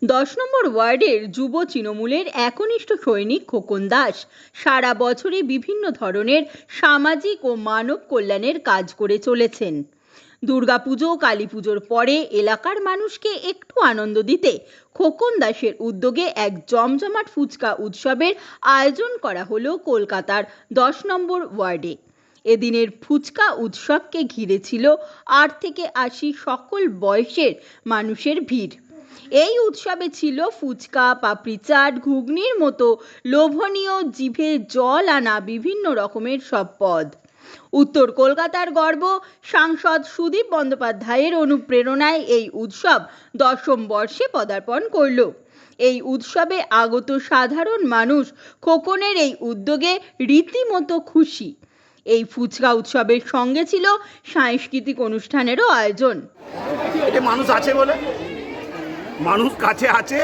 10 নম্বর ওয়ার্ডের যুব তৃণমূলের একনিষ্ঠ সৈনিক খোকন দাস সারা বছরই বিভিন্ন ধরনের সামাজিক ও মানব কল্যাণের কাজ করে চলেছেন। দুর্গাপুজো কালী পুজোর পরে এলাকার মানুষকে একটু আনন্দ দিতে খোকন দাসের উদ্যোগে এক জমজমাট ফুচকা উৎসবের আয়োজন করা হলো কলকাতার 10 নম্বর ওয়ার্ডে। এদিনের ফুচকা উৎসবকে ঘিরে ছিল 8 থেকে 80 সকল বয়সের মানুষের ভিড়। এই উৎসবে ছিল ফুচকা, পাপড়ি চাট, ঘুগনির মতো লোভনীয়, জিভে জল আনা বিভিন্ন রকমের সব পদ। উত্তর কলকাতার গর্ব সাংসদ সুদীপ বন্দ্যোপাধ্যায়ের অনুপ্রেরণায় এই উৎসব 10ম বর্ষে পদার্পণ করল। এই উৎসবে আগত সাধারণ মানুষ খোকনের এই উদ্যোগে রীতিমতো খুশি। এই ফুচকা উৎসবের সঙ্গে ছিল সাংস্কৃতিক অনুষ্ঠানেরও আয়োজন। এটা মানুষ আছে বলে, মানুষ কাছে আছে,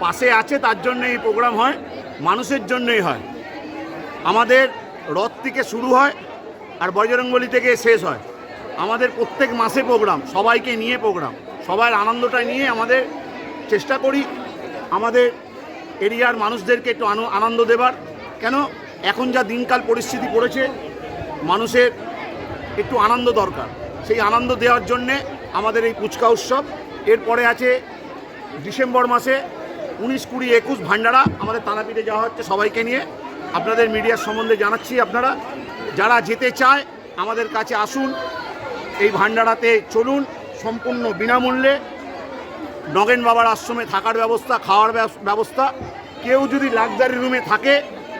পাশে আছে, তার জন্য এই প্রোগ্রাম হয়, মানুষের জন্যই হয়। আমাদের রথ থেকে শুরু হয় আর বজরংবলী থেকে শেষ হয়। আমাদের প্রত্যেক মাসে প্রোগ্রাম, সবাইকে নিয়ে প্রোগ্রাম, সবার আনন্দটা নিয়ে আমাদের চেষ্টা করি আমাদের এরিয়ার মানুষদেরকে একটু আনন্দ দেবার। কেন এখন যা দিনকাল পরিস্থিতি পড়েছে, মানুষের একটু আনন্দ দরকার, সেই আনন্দ দেওয়ার জন্যে আমাদের এই ফুচকা উৎসব। এরপরে আছে ডিসেম্বর মাসে 19, 20, 21 ভান্ডারা আমাদের তারাপীঠে যাওয়া হচ্ছে সবাইকে নিয়ে। আপনাদের মিডিয়ার সম্বন্ধে জানাচ্ছি, আপনারা যারা যেতে চায় আমাদের কাছে আসুন, এই ভান্ডারাতে চলুন, সম্পূর্ণ বিনামূল্যে। নগেন বাবার আশ্রমে থাকার ব্যবস্থা, খাওয়ার ব্যবস্থা। কেউ যদি লাক্সারি রুমে থাকে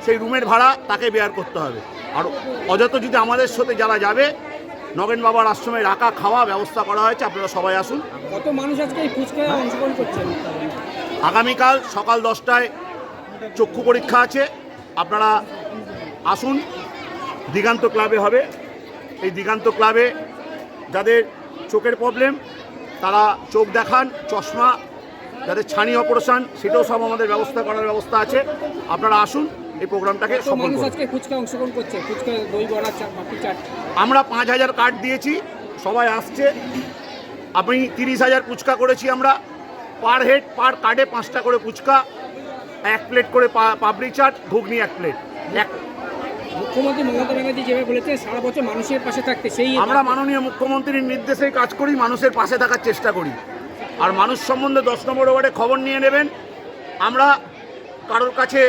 সেই রুমের ভাড়া তাকে বেয়ার করতে হবে। আর অযথা যদি আমাদের সাথে যারা যাবে, নগেন বাবার আশ্রমে রাখা খাওয়া ব্যবস্থা করা হয়েছে। আপনারা সবাই আসুন। কত মানুষ আজকে এই ফুচকায় অংশগ্রহণ করছেন? আগামীকাল সকাল 10টায় চক্ষু পরীক্ষা আছে, আপনারা আসুন। দিগান্ত ক্লাবে হবে। এই দিগান্ত ক্লাবে যাদের চোখের প্রবলেম তারা চোখ দেখান, চশমা, যাদের ছানি অপারেশন সেটাও সব আমাদের ব্যবস্থা করার ব্যবস্থা আছে। আপনারা আসুন, এই প্রোগ্রামটাকে সফল করুন। আজকে ফুচকা অংশগ্রহণ করছে, ফুচকা, দই বড়া, পাপড়ি চাট। আমরা 5000 কার্ড দিয়েছি, সবাই আসছে। আপনি 30,000 ফুচকা করেছি আমরা। পার হেড, পার কার্ডে 5টা করে ফুচকা, 1 প্লেট করে পাপড়ি চাট, ঘুগনি 1 প্লেট। মুখ্যমন্ত্রী মমতা ব্যানার্জি যেভাবে বলেছে সারা বছর মানুষের পাশে থাকতে, সেই আমরা মাননীয় মুখ্যমন্ত্রীর নির্দেশেই কাজ করি, মানুষের পাশে থাকার চেষ্টা করি। আর মানুষ সম্বন্ধে 10 নম্বর ওয়ার্ডে খবর নিয়ে নেবেন। আমরা কারোর কাছে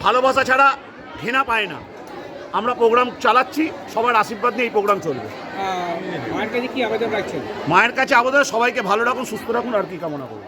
ভালোবাসা ছাড়া ঘৃণা পাই না। আমরা প্রোগ্রাম চালাচ্ছি, সবার আশীর্বাদ নিয়ে এই প্রোগ্রাম চলবে। মায়ের কাছে কি আবেদন রাখছেন? মায়ের কাছে আবেদন, সবাইকে ভালো রাখুন, সুস্থ রাখুন, আর কি কামনা করুন।